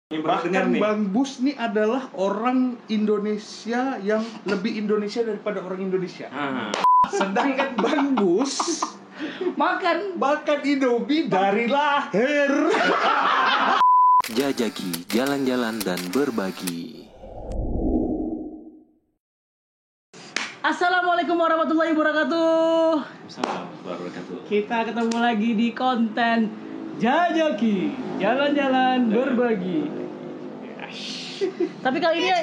Bahkan Bang Bus nih adalah orang Indonesia yang lebih Indonesia daripada orang Indonesia. Sedangkan Bang Bus makan Indomie dari lahir. Jajaki, jalan-jalan dan berbagi. Assalamualaikum warahmatullahi wabarakatuh. Assalamualaikum warahmatullahi wabarakatuh. Kita ketemu lagi di konten Jajaki, jalan-jalan berbagi. Tapi kali ini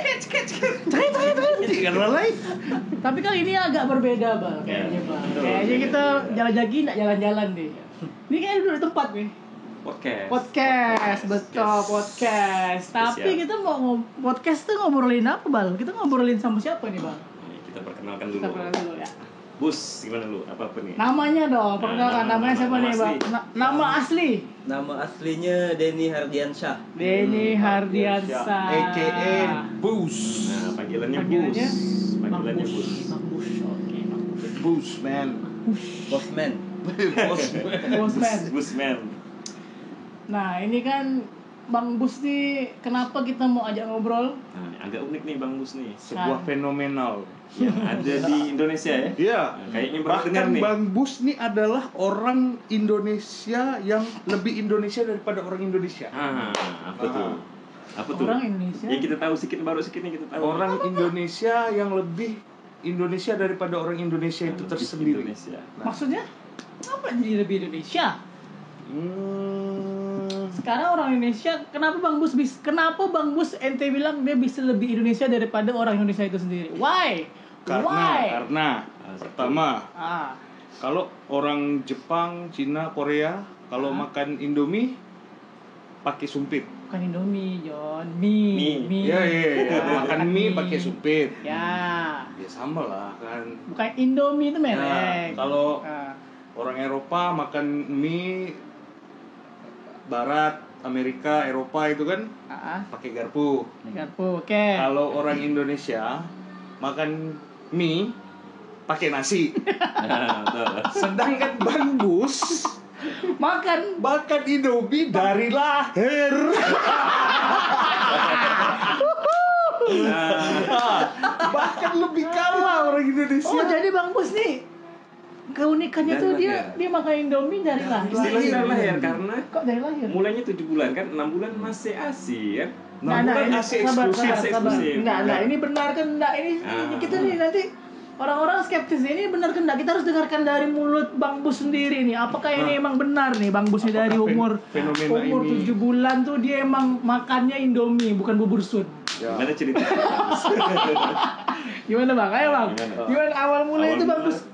Tapi kali ini agak berbeda, Bang. Kayaknya, Bang. Kayaknya kita jalan-jaki enggak jalan-jalan deh. Ini kayaknya udah tempat nih. Podcast, betul, podcast. Tapi kita mau podcast tuh ngobrolin apa, Bang? Kita ngobrolin sama siapa nih, Bang? Kita perkenalkan dulu. Ya. Bus, gimana lu? Apa nih? Namanya dong, perkenalkan namanya siapa nih, Bang? Nama asli. Nama aslinya Denny Hardiansyah. Denny Hardiansyah. AKA Bus. Nah, panggilannya Bus. Panggilannya Bus. Bang Bus. Oke, Bang Bus. Busman. Bosman. Busman. Nah, ini kan Bang Bus nih, kenapa kita mau ajak ngobrol? Nah, agak unik nih Bang Bus nih. Sebuah fenomenal Yang ada di Indonesia ya. Iya. Nah, kayaknya pernah dengar Bahkan nih. Bang Bus nih adalah orang Indonesia yang lebih Indonesia daripada orang Indonesia. Apa tuh? Apa tuh? Orang Indonesia. Ya kita tahu baru sedikit nih kita tahu. Orang Indonesia yang lebih Indonesia daripada orang Indonesia itu Lebih tersendiri. Indonesia. Maksudnya apa jadi lebih Indonesia? Sekarang orang Indonesia, kenapa Bang Bus ente bilang dia bisa lebih Indonesia daripada orang Indonesia itu sendiri? Why? Karena pertama, Ah, kalau orang Jepang, Cina, Korea kalau makan Indomie pakai sumpit. bukan Indomie, John. Mie. Iya. Makan mie pakai sumpit. Ya. Ya sama lah kan. Bukan Indomie itu Nah, merek. kalau Ah. orang Eropa makan mie Barat, Amerika, Eropa itu kan pakai garpu. Oke. Kalau orang Indonesia makan mie pakai nasi. Sedangkan Bang Bus Makan Indomie dari lahir. Bahkan lebih kalah orang Indonesia. Oh, jadi Bang Bus nih keunikannya tuh dia makan Indomie dari lahir. Istilahnya dari lahir karena Kok dari lahir? mulainya 7 bulan kan, 6 bulan masih ASI ya. Nah, bulan ini masih sabar. eksklusif. Enggak, ini benar kan enggak? Ini kita nih nanti orang-orang skeptis ini benar kan enggak? Kita harus dengarkan dari mulut Bang Bus sendiri nih. Apakah ini emang benar nih Bang Bus ini dari umur fenomena ini? 7 bulan tuh dia emang makannya Indomie bukan bubur sud. Ya. Gimana cerita? Gimana Bang? Ayo Bang. Gimana awal mulai itu Bang Bus?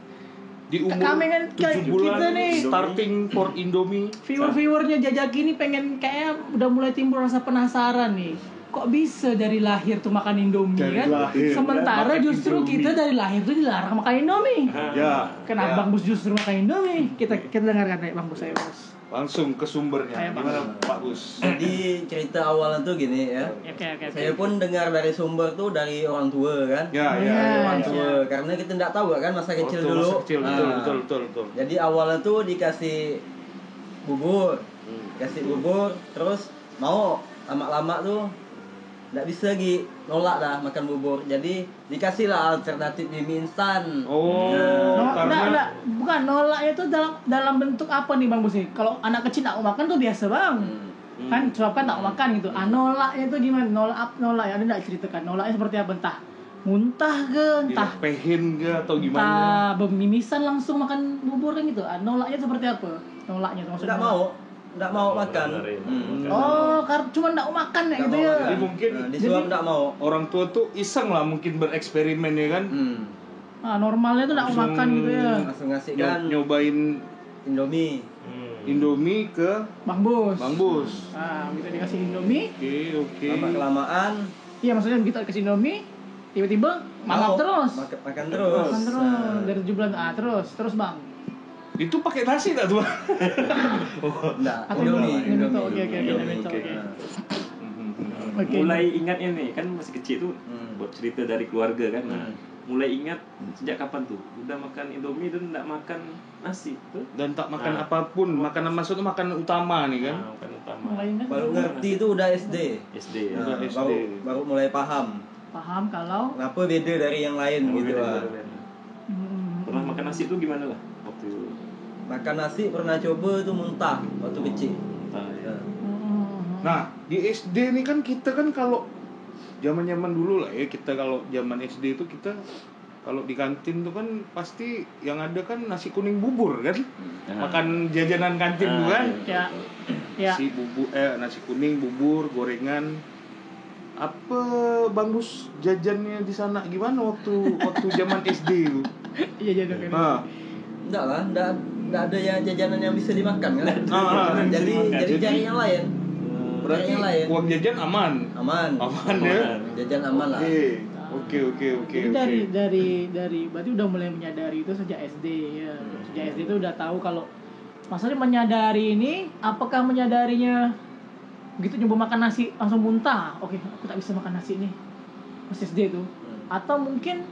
Di umur Kami kan 7 bulan kita nih starting for Indomie. viewer-viewernya Jajaki ini pengen kayak udah mulai timbul rasa penasaran nih. Kok bisa dari lahir tuh makan Indomie Dari kan? lahir, Sementara makan justru Indomie. kita dari lahir tuh dilarang makan Indomie. Ya. Kenapa Bang Bus justru makan Indomie? Kita dengarkan deh Bang Bus, ayo Bang Bus. Langsung ke sumbernya. Ayo, Pak. Gimana Pak Bus? Jadi cerita awalnya tuh gini ya. Oke. Saya pun dengar dari sumber tuh dari orang tua kan. Ya. Orang tua. Karena kita nggak tahu kan masa kecil Waktu dulu. masa kecil, Nah, betul. Jadi awalnya tuh dikasih bubur. Kasih bubur terus mau lama-lama tuh nggak bisa lagi nolak dah makan bubur. Jadi dikasih lah alternatif mie instan. Oh, karena Bukan nolaknya tuh dalam bentuk apa nih Bang Bus nih? Kalau anak kecil nggak mau makan tuh biasa Bang. Kan sebabkan nggak mau makan gitu. Nolaknya tuh gimana? Nolak ya, ada nggak ceritakan? Nolaknya seperti apa? Entah muntah ke, entah dilepehin ke atau gimana? bermimisan langsung makan bubur kan gitu. Nolaknya seperti apa? Nolaknya tuh maksudnya. Nggak mau makan. Oh, cuma nggak mau makan ya gitu ya. Jadi mungkin Disuap nggak mau. orang tua tuh iseng lah mungkin bereksperimen ya kan. Normalnya tuh nggak mau makan gitu ya. Langsung ngasih kan Nyobain Indomie. Indomie ke Bang Bus. Kita dikasih Indomie. Oke. Lama-kelamaan Iya, maksudnya begitu dikasih Indomie, tiba-tiba mau terus. makan terus. Makan terus dari 7 bulan. Terus Bang. Itu pakai nasi enggak tuh? Enggak, Atau Indomie. Oke. Oke. Mulai ingatnya nih kan masih kecil tuh buat cerita dari keluarga kan. Nah, mulai ingat sejak kapan tuh? Udah makan Indomie dan enggak makan nasi tuh? Dan tak makan apapun, makanan maksudnya makanan utama nih kan. Makan utama. Mulai ingat Baru dulu. ngerti itu udah SD. SD ya. Udah Nah, SD. baru mulai paham Paham kalau kenapa beda dari yang lain gitu lah. Pernah makan nasi tuh gimana lah waktu Makan nasi pernah coba tuh muntah waktu kecil. entah ya. Nah, di SD nih kan kita kan kalau zaman-zaman dulu lah ya, kita kalau zaman SD itu kita kalau di kantin tuh kan pasti yang ada kan nasi kuning bubur kan. Makan jajanan kantin tuh kan. ya ya Si nasi kuning, bubur, gorengan. Apa Bang Bus jajannya di sana gimana waktu zaman SD itu? iya jadi Nah, Enggak lah, enggak ada ya jajanan yang bisa dimakan kan. Jadi Jadi- cari yang lain. berarti yang lain. uang jajan aman. Aman. Aman ya. Jajan aman lah. Oke. Jadi dari berarti udah mulai menyadari itu sejak SD ya. Sejak SD itu udah tahu kalau maksudnya menyadari ini, apakah menyadarinya begitu nyoba makan nasi langsung muntah, oke aku tak bisa makan nasi nih pas SD itu, atau mungkin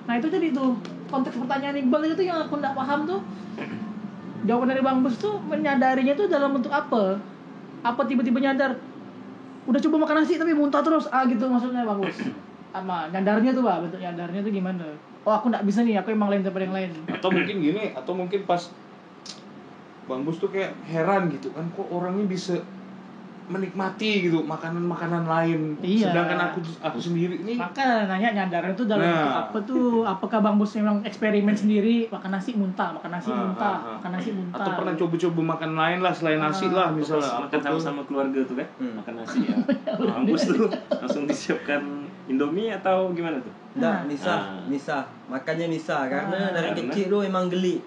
nah itu jadi tuh konteks pertanyaan Iqbal itu yang aku nggak paham tuh, jawaban dari Bang Bus tuh menyadarinya tuh dalam bentuk apa tiba-tiba nyadar udah coba makan nasi tapi muntah terus gitu maksudnya Bang Bus. Sama nyadarnya tuh Pak, bentuk nyadarnya tuh gimana? Oh aku nggak bisa nih, aku emang lain daripada yang lain. Atau mungkin gini, atau mungkin pas Bang Bus tuh kayak heran gitu kan, kok orangnya bisa menikmati gitu makanan-makanan lain. Iya. Sedangkan aku sendiri nih Maka nanya nyadarnya tuh dalam bentuk apa tuh? Apakah Bang Bus memang eksperimen sendiri makan nasi muntah, makan nasi muntah. Atau pernah coba-coba makan lain lah selain nasi lah misalnya. Makan sama-sama keluarga tuh kan? Makan nasi ya. Bangkus tuh langsung disiapkan Indomie atau gimana tuh? Enggak, misah. Makannya misah karena dari kecil tuh emang geli.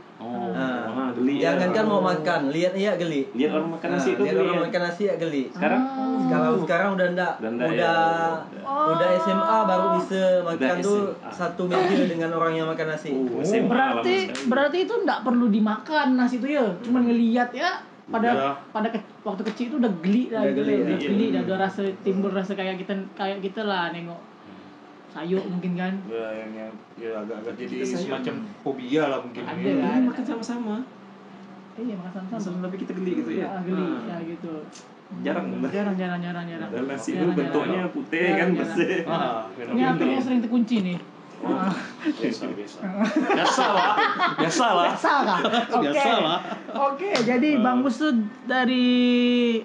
Geli. Jangan kan mau makan, lihat ya geli. Lihat orang makan nasi itu lihat geli. orang Ya? makan nasi ya geli. Sekarang Kalau sekarang udah enggak, udah SMA baru bisa makan Udah tuh SMA. satu meja dengan orang yang makan nasi. Berarti itu enggak perlu dimakan nasi itu ya, cuman ngelihat ya pada waktu kecil itu udah geli lah, Udah geli, udah ada rasa timbul rasa kayak kita lah nengok sayur mungkin kan. Ya agak-agak jadi semacam fobia lah mungkin. Ada Ini kan? makan sama-sama. Iya makan sama-sama. Tapi kita geli gitu ya. Geli ya gitu. Jarang. Jarang. Dan nasi itu bentuknya putih kan bersih. Ini apinya sering terkunci nih. Biasa lah. Biasa kah? Biasa lah. Oke, jadi Bang Bus tuh dari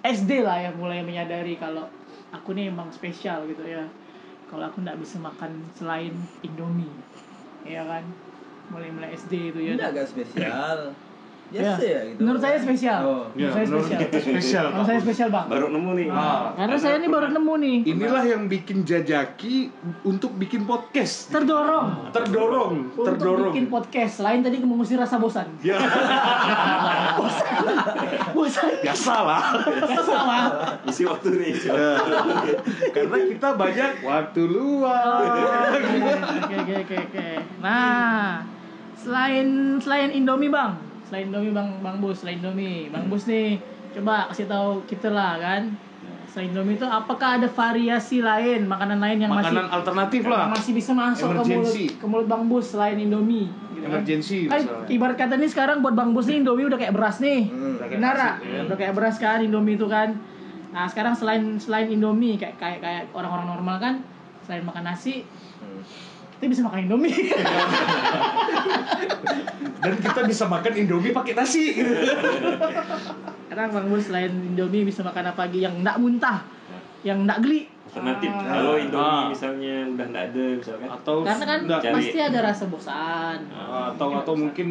SD lah yang mulai menyadari kalau aku nih emang spesial gitu ya. Kalau aku nggak bisa makan selain Indomie, ya kan? Mulai SD itu ya. Ini agak spesial. Biasa ya gitu. Menurut saya spesial. Ya, Menurut saya menurut spesial. kita spesial, Menurut saya spesial Bang. Baru nemu nih. Karena saya ini baru nemu nih. Inilah yang bikin Jajaki untuk bikin podcast. Terdorong untuk bikin podcast. Selain tadi mengusir rasa bosan. Ya, Bosan. biasa lah. Isi waktu nih. Ya. Karena kita banyak waktu luang. Oke. Nah, selain Indomie Bang, Bang Bus nih, coba kasih tahu kita lah kan. Selain Indomie itu apakah ada variasi lain, makanan lain yang Makanan alternatif lah. masih bisa masuk Emergency. ke mulut Bang Bus selain Indomie gitu kan? Emergency Kan misalnya. ibarat kata nih sekarang buat Bang Bus nih Indomie udah kayak beras nih. Udah kayak Benar nasi, tak? ya. Udah kayak beras kan Indomie itu kan. Nah, sekarang selain Indomie kayak orang-orang normal kan, selain makan nasi kita bisa makan Indomie. Dan kita bisa makan Indomie pakai nasi. Sekarang Bang Bus selain Indomie bisa makan apa lagi yang enggak muntah, yang enggak geli? Alternatif. Kalau Indomie misalnya udah nggak ada misalkan. Atau Karena kan enggak, pasti ada rasa bosan. atau mungkin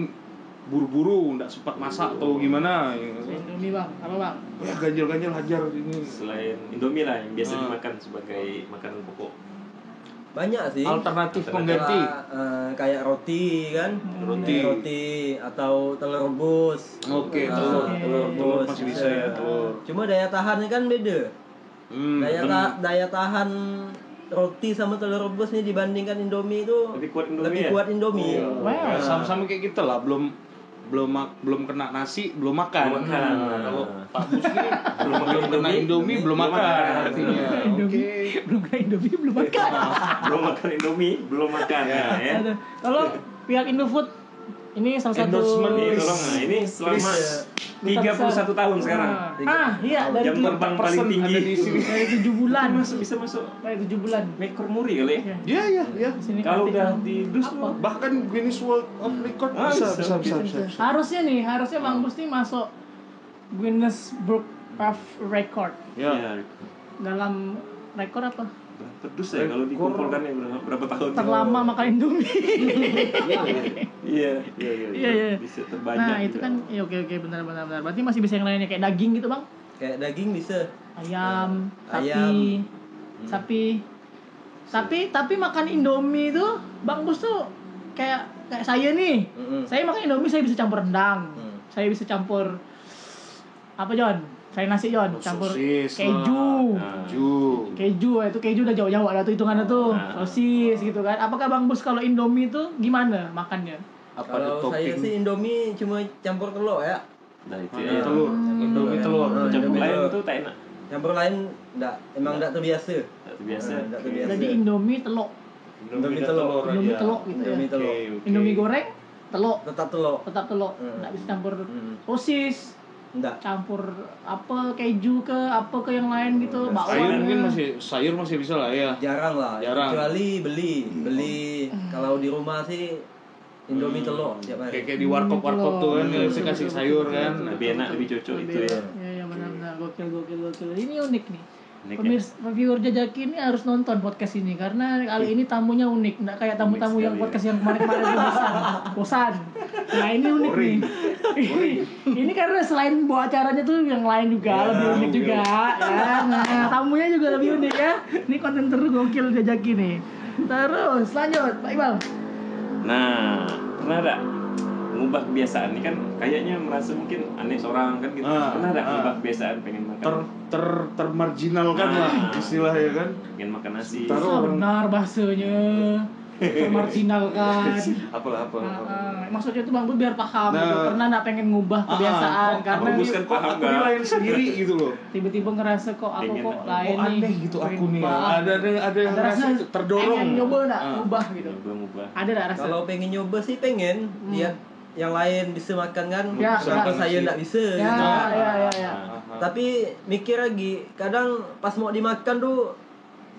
buru-buru enggak sempat masak atau gimana. Selain Indomie Bang, apa Bang? Ya ganjil-ganjil hajar ini. Selain Indomie lah yang biasa dimakan sebagai makanan pokok. Banyak sih. Alternatif pengganti. Kayak roti kan, roti atau telur rebus. Oke, telur telur rebus masih bisa ya, telur. Cuma daya tahannya kan beda. Daya tahan roti sama telur rebus nih dibandingkan Indomie itu Lebih kuat Indomie lebih ya? kuat Indomie. Wow. Ya, sama-sama kayak kita lah, belum kena nasi belum makan. Belum makan. Kalau Pak Bus ini belum kena Indomie belum makan artinya. Indomie belum kena Indomie belum makan. belum makan Indomie, belum makan ya. Aduh. Kalau pihak Indofood ini salah satu Endorsement, Ini tolong ini selama 31 tahun sekarang. Iya dari Jam terbang paling tinggi ada di sini. dari 7 bulan. bisa masuk Dari 7 bulan. rekor muri kali ya. Iya, iya, iya. Di sini Kalau artinya udah di dus apa? Bahkan Guinness World of Record Ah, bisa. Harusnya Bang Bus nih masuk Guinness Book of Record. Ya. Dalam rekor apa? Berapa dus ya kalau dikumpulkan ya berapa tahun? Terlama makan Indomie. Iya. Iya. Bisa terbanyak. Nah, itu juga. kan ya oke benar. Berarti masih bisa yang lainnya kayak daging gitu, Bang. Kayak daging bisa. Ayam, Ayam. sapi. Tapi makan Indomie itu Bang Bus tuh kayak saya nih. Saya makan Indomie saya bisa campur rendang. Saya bisa campur apa, John? Saya nasi, John, campur Sosis keju. lah. Keju itu keju udah jauh-jauh ada tuh hitungannya tuh. Sosis gitu kan. Apakah Bang Bus kalau Indomie tuh gimana makannya? Apa ada Kalau saya topping? sih Indomie cuma campur telur ya. Nah, itu Ada ya. telur. Indomie telur. Campur Indomie lain telur. tuh tak enak. Campur lain emang enggak terbiasa. Tak biasa. Enggak terbiasa. Jadi Indomie telur. Indomie telur. Indomie aja. telur gitu ya. Indomie telur. Oke. Indomie goreng telur. Tetap telur. Tetap telur. Enggak bisa campur sosis. Enggak. Campur apa keju ke apa ke yang lain gitu, Sayur bakwan. mungkin sayur masih bisa lah ya. Jarang lah. Jarang. Kecuali beli. Kalau di rumah sih Indomie telur tiap hari. Kayak di warkop tuh kan dia kasih sayur kan. Lebih enak, lebih cocok itu ya. Ya benar-benar gokil. Ini unik nih. Unik, Pemirsa viewer Jajaki ini harus nonton podcast ini karena kali ini tamunya unik, enggak kayak tamu-tamu Unik yang sekali, podcast yang kemarin-kemarin tuh bosan. Nah, ini unik nih. Ini karena selain bawa acaranya tuh yang lain juga lebih unik juga ya. Nah, tamunya juga lebih unik ya. Ini konten tergokil Jajaki nih. Terus lanjut, Pak Iqbal. Nah, pernah ada mengubah kebiasaan ini kan kayaknya merasa mungkin aneh seorang kan gitu. Pernah ada mengubah kebiasaan pengen makan termarginalkan lah istilahnya kan. pengen makan nasi. Benar bahasanya. Termarginalkan. Apalah. Maksudnya tuh Bang Bud biar paham Nah, gitu. Pernah nggak pengen ngubah kebiasaan karena Bang Bus kan paham aku lain sendiri gitu loh. tiba-tiba ngerasa kok aku Pengen, kok kok lain nih. Aneh gitu aku nih. Ngubah. Ada yang rasa ngerasa itu terdorong. pengen nyoba nggak ngubah gitu. Mengubah. Ada nggak rasa? Kalau pengen nyoba sih pengen lihat yang lain bisa makan kan. Ya, Kenapa ya. saya enggak bisa Ya, gitu kan. ya. Tapi mikir lagi, kadang pas mau dimakan tuh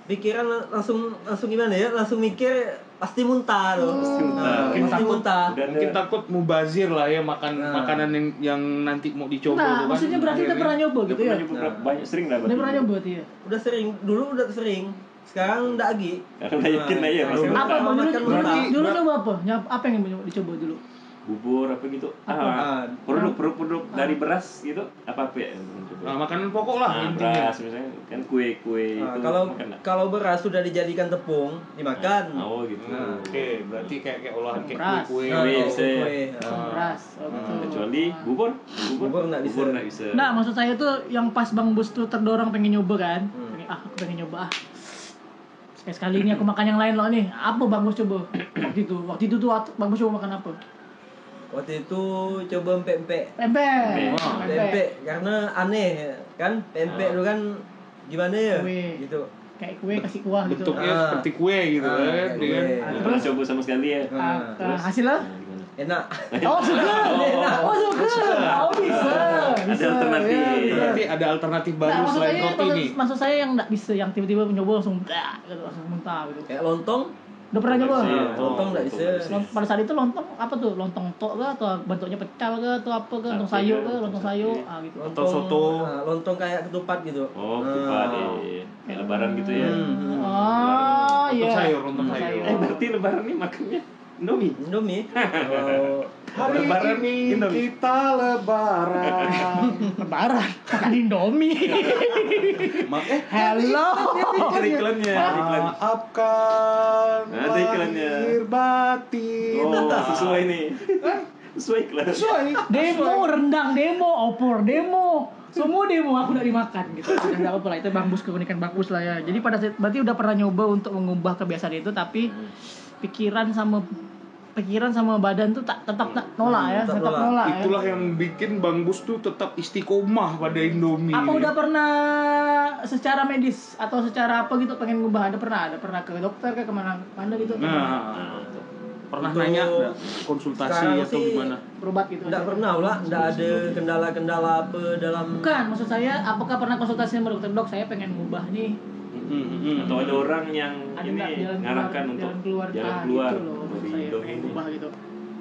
pikiran langsung gimana ya? Langsung mikir pasti muntah tuh. Pasti muntah. Nah, pasti muntah. Udah Mungkin takut mubazir lah ya makanan yang nanti mau dicoba Nah, tuh kan. maksudnya berarti udah pernah nyoba gitu ya? banyak sering lah. Udah pernah nyoba berarti ya? Udah sering, dulu udah sering. Sekarang enggak lagi. Karena udah yakin lah ya Nah, masih Apa muntah. Bang? Dulu Berarti- nyoba apa? Apa yang dicoba dulu? Bubur apa gitu. Apa? Produk dari beras gitu. Apa ya? Nah, makanan pokok lah Nah, intinya. beras misalnya kan kue Nah, itu kalau makan nggak? kalau beras sudah dijadikan tepung, dimakan. Oh gitu. Nah, oke, berarti kayak olahan kayak Beras. kue. Nah, Kue, oh, bisa. kue. Beras. Oh, gitu. Kecuali bubur nggak bisa. Bubur nggak bisa. Nah, maksud saya tuh yang pas Bang Bus tuh terdorong pengen nyoba kan. Aku pengen nyoba sekali ini aku makan yang lain loh nih. Apa Bang Bus coba? Waktu itu tuh Bang Bus coba makan apa? Waktu itu coba empek-empek. Pempek. Karena aneh kan, pempek itu kan gimana ya? Kue. Gitu. Kayak kue kasih kuah gitu. Bentuknya seperti kue gitu kan. kayak dia kan. kue. Nggak pernah coba sama sekali ya. Hasilnya? Gimana? Enak. Oh suka. Oh bisa. Ada alternatif. Berarti ada alternatif baru Nah, selain roti nih. maksud saya yang nggak bisa, yang tiba-tiba mencoba langsung gitu, langsung muntah gitu. Kayak lontong, Udah pernah nyoba? lontong nggak bisa. Pada saat itu lontong apa tuh? Lontong tok kah atau bentuknya pecel kah atau apa kah? Lontong sayur kah? Lontong sayur gitu. Atau soto. Lontong kayak ketupat gitu. Oh, ketupat kayak lebaran gitu ya. Oh iya. Lontong sayur. Berarti lebaran nih makannya Indomie. Indomie. Kalau Hari Lebaran ini Indomie. kita lebaran. Lebaran makan Indomie. Hello. Ada iklannya. Maafkan Ada iklannya. lahir batin. Oh, sesuai nih. Sesuai iklan. Sesuai. Demo rendang, demo opor, demo. Semua demo aku udah dimakan gitu. Enggak apa-apa lah, itu Bang Bus, keunikan Bang Bus lah ya. Jadi pada saat berarti udah pernah nyoba untuk mengubah kebiasaan itu, tapi pikiran sama pikiran sama badan tuh tetap nolak ya, tetap nolak ya. Itulah yang bikin Bang Bus tuh tetap istiqomah pada Indomie. Apa udah pernah secara medis atau secara apa gitu pengen ngubah? Ada pernah ke dokter ke kemana gitu? Pernah nanya konsultasi atau gimana? Berobat gitu? Enggak pernah lah, enggak ada kendala-kendala apa dalam. Bukan, maksud saya apakah pernah konsultasi sama dokter, dok saya pengen ngubah nih. Atau ada orang yang Ada ini ngarahkan untuk jalan keluar gitu loh, dari saya Indomie ini. ngubah gitu.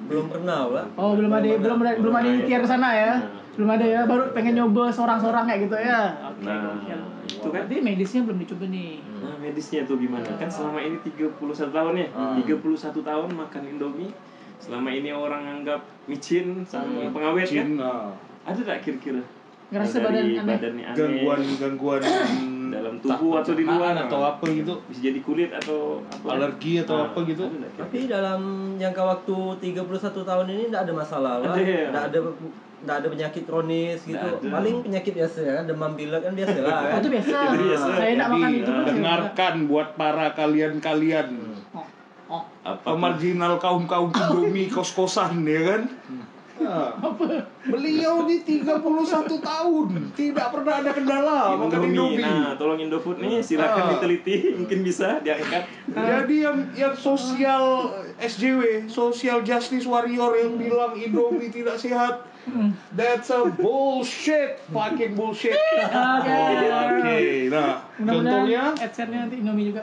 Belum pernah lah. Oh, belum ada ikhtiar ke sana ya. Belum ada ya, baru pengen nyoba seorang-seorang kayak gitu ya. Oke. Itu kan berarti medisnya belum dicoba nih. Nah, medisnya tuh gimana? Kan selama ini 31 tahun ya. 31 tahun makan Indomie. Selama ini orang anggap micin sama pengawet kan? Ada tak kira-kira? Ngerasa badannya aneh. Gangguan dalam tubuh atau di luar atau apa gitu, bisa jadi kulit atau apa? Alergi atau apa gitu. Tapi dalam jangka waktu 31 tahun ini enggak ada masalah lah. Enggak ada penyakit kronis gitu. Paling penyakit biasa ya, demam pilek kan biasa lah kan. Itu biasa. Saya enggak makan itu pun dengarkan buat para kalian pemarginal kaum Indomie kos-kosan ya kan. Beliau di 31 tahun tidak pernah ada kendala makan Indomie. Nah, tolong Indofood nih silakan diteliti, mungkin bisa diangkat. Jadi yang sosial SJW, social justice warrior yang bilang Indomie tidak sehat, that's a bullshit, fucking bullshit. Oke. Nah, contohnya adsense-nya nanti Indomie juga.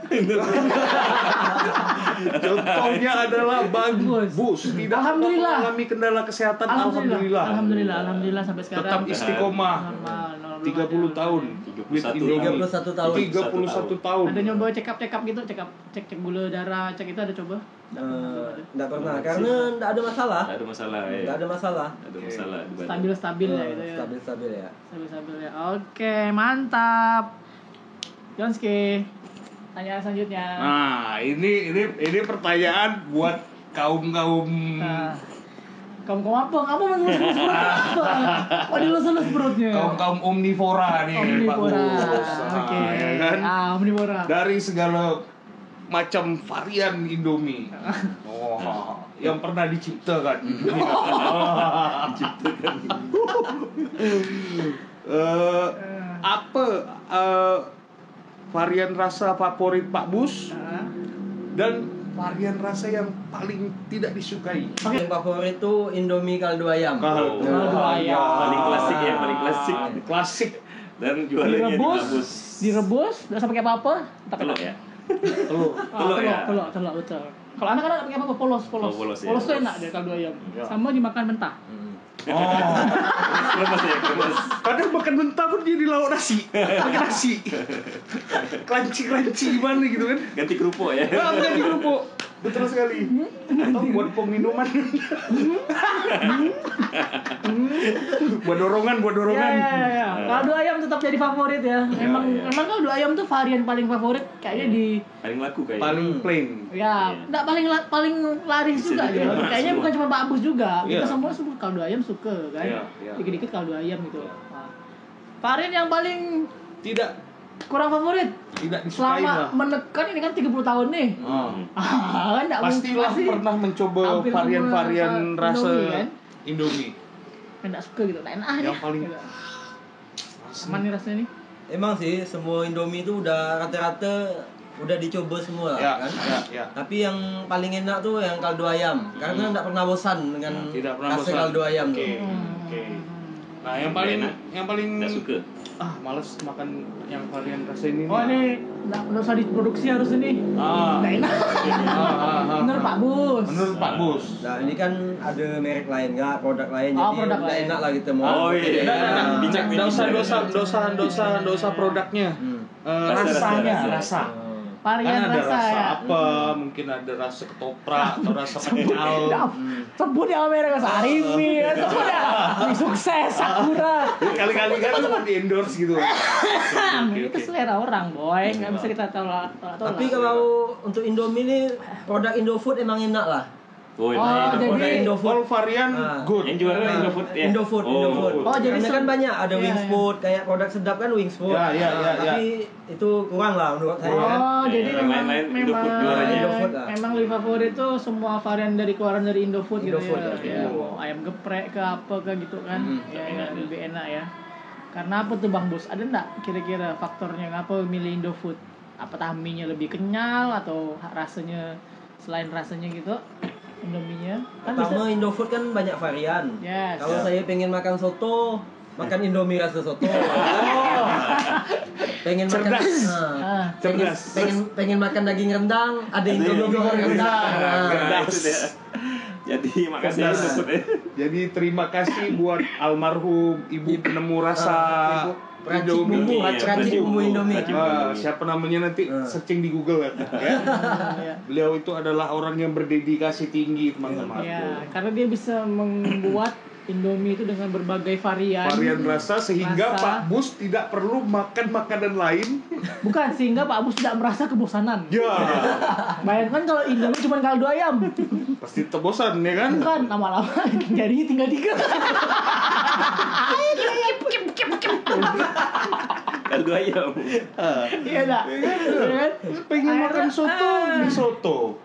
Contohnya adalah Bang Bus tidak mengalami kendala kesehatan. Alhamdulillah sampai sekarang tetap istiqomah. Normal, 30 tahun. 31 tahun. 31 tahun. Ada nyoba check up gitu, cek gula darah, cek itu ada coba? Enggak pernah karena enggak ada masalah. Enggak ada masalah ya. Enggak ada masalah. Ada masalah di badan. Stabil ya itu ya. Stabil ya. Oke, mantap. Jonski. Tanya selanjutnya. Nah, ini pertanyaan buat kaum kaum apa? Kamu mengelus apa? Kok dilus-lus perutnya? Kaum omnivora nih, Pak Bus. Oke. Ya kan? Omnivora. Dari segala macam varian Indomie. Yang pernah diciptakan. Apa varian rasa favorit Pak Bus? Dan varian rasa yang paling tidak disukai. Yang favorit tuh Indomie kaldu ayam. Kaldu ayam. Paling klasik ya, paling klasik. Klasik. Dan jualannya direbus, enggak sampai pakai apa-apa, telur ya. Telur betul. Kalau anak-anak enggak pakai apa-apa, polos. Polos Polos tuh enak deh kaldu ayam. Sama dimakan mentah. Lemas ya, lemas. Kadang makan mentah pun jadi lauk nasi. Pakai nasi. Crunchy gimana gitu kan? Ganti kerupuk ya. Ganti kerupuk. Betul sekali. Atau buat pengminuman. buat dorongan. Ya. Kaldu ayam tetap jadi favorit ya. Emang kaldu ayam tuh varian paling favorit kayaknya di paling laku kayaknya. Paling plain. Ya, enggak paling laris juga ya. Kayaknya bukan cuma Pak Bus juga. Kita semua suka kaldu ayam suka kan. Dikit-dikit kaldu ayam gitu. Varian yang paling tidak kurang favorit. Tidak disukai selama lah. menekan ini kan 30 tahun nih. Kan enggak pastilah pernah mencoba varian-varian rasa Indomie. Enggak suka gitu. Enak nih. Yang paling aman nih rasanya nih. Emang sih semua Indomie itu udah rata-rata udah dicoba semua kan. Ya. Tapi yang paling enak tuh yang kaldu ayam karena enggak pernah bosan dengan rasa kaldu ayam tuh. Oke. Nah, yang paling enggak suka. Males makan yang varian rasa ini. Ini enggak usah diproduksi harus ini. Enggak enak. Menurut Pak Bus. Nah, ini kan ada merek lain enggak, produk lain jadi enggak enak lah kita mau. Dosa produknya. Rasa. Varian kan ada rasa ya. apa, mungkin ada rasa ketoprak atau rasa kacang. Sebut ya merek Sarimi, sebut ya sukses Sakura. Kali-kali kan cuma di endorse gitu. Itu selera orang, boy, nggak bisa kita tolak. Tapi kalau untuk Indomie ini produk Indofood emang enak lah. jadi all varian good. Yang juara Indofood ya. Indofood. Oh, jadi kan banyak ada Wings Food, kayak produk sedap kan Wings Food. Tapi itu kurang lah menurut saya kan. Jadi memang Indofood juaranya. Memang lebih favorit itu semua varian dari keluaran dari Indofood gitu ya. Ya. Mau ayam geprek ke apa ke gitu kan. Ya, lebih enak ya. Karena apa tuh Bang Bus? Ada enggak kira-kira faktornya ngapa milih Indofood? Apa tahminya lebih kenyal atau rasanya selain rasanya gitu? Indominya kan pertama Indofood kan banyak varian. Yes. Kalau saya pengen makan soto, makan Indomie rasa soto. Pengen makan pengen makan daging rendang, ada Indomie rendang. Jadi makasih Indofood ya. Jadi terima kasih buat almarhum ibu penemu rasa Peracik bumbu Indomie. Siapa namanya nanti searching di Google ya. Beliau itu adalah orang yang berdedikasi tinggi teman-teman. Ya, karena dia bisa membuat Indomie itu dengan berbagai varian rasa sehingga Pak Bus tidak perlu makan makanan lain. Bukan, sehingga Pak Bus tidak merasa kebosanan. Ya. Bayangkan kalau Indomie cuma kaldu ayam. Pasti terbosan ya kan? Bukan, lama-lama jadinya tinggal 3. Kaldu ayam. Iya enggak? Pengen makan soto, di soto.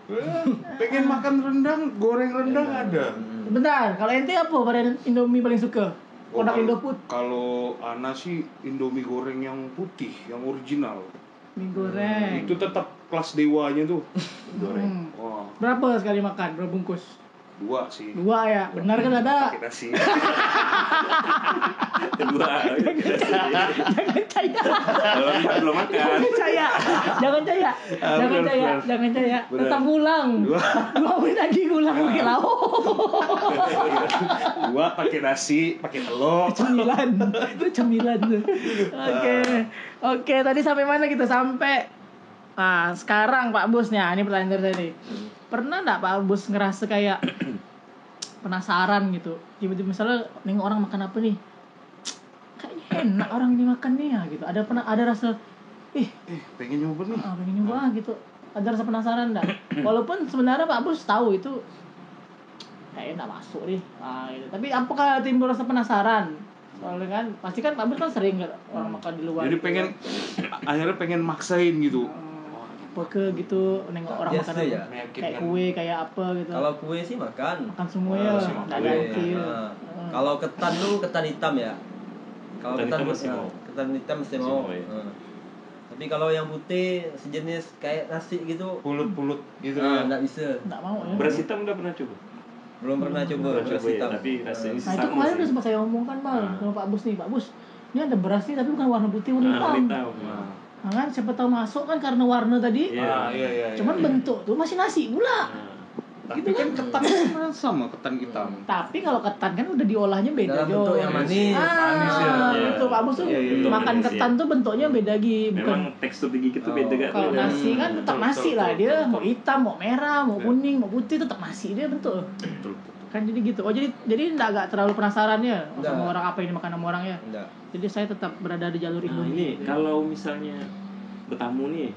Pengen makan rendang, goreng rendang ada. Bentar, kalau ente apa varian Indomie paling suka? Produk Indofood. Kalau Ana sih Indomie goreng yang putih, yang original. Mie goreng. Itu tetap kelas dewanya tuh. Goreng. Wah. Berapa sekali makan? Berapa bungkus? 2 sih. 2 ya, benar kan ada? Kita sih. 2. Jangan percaya. Belum makan. Jangan percaya. Tetap ngulang. 2 menit lagi ngulang pakai lauk. 2 pakai nasi, pakai telur. Cemilan tuh. Oke, tadi sampai mana kita? Sampai sekarang Pak Busnya, ini pertanyaan dari tadi. Pernah enggak Pak Bus ngerasa kayak penasaran gitu? Tiba-tiba misalnya nengok orang makan apa nih? Kayaknya enak orang ini makan nih ya gitu. Ada rasa pengen nyoba nih. Pengen nyoba gitu. Ada rasa penasaran enggak? Walaupun sebenarnya Pak Bus tahu itu kayaknya enggak masuk nih. Gitu. Tapi apakah timbul rasa penasaran? Soalnya kan pasti kan Pak Bus kan sering orang makan di luar. Jadi gitu. akhirnya pengen maksain gitu. Gitu nengok orang makan ya. kayak kue kayak apa gitu. Kalau kue sih makan Semua ya, enggak ganti. Kalau ketan tuh ketan hitam ya. Kalau ketan masih mau. Ketan hitam masih mau. Tapi kalau yang putih sejenis kayak nasi gitu, pulut gitu enggak bisa. Enggak mau ya. Beras hitam udah pernah coba? Belum pernah coba beras hitam. Tapi rasanya Nah itu kemarin udah sempat saya omongkan sama Pak Bus nih, Pak Bus, ini ada beras nih tapi bukan warna putih, warna hitam. Nah kan siapa tahu masuk kan karena warna tadi. Iya. Cuman bentuk tuh masih nasi pula. Tapi gitu kan ketan sama ketan hitam. Tapi kalau ketan kan udah diolahnya beda. Dalam bentuk yang manis. Manis ya. Itu Pak Bus tuh makan ketan tuh bentuknya beda Memang bukan. tekstur digigit tuh beda kan. Kalau nasi kan tetap nasi lah dia, mau hitam, mau merah, mau kuning, mau putih tetap nasi dia bentuk. Kan jadi gitu. Oh jadi enggak terlalu penasaran ya sama orang apa yang dimakan sama orang ya. Enggak. Jadi saya tetap berada di jalur Indomie. Ini kalau misalnya bertamu nih,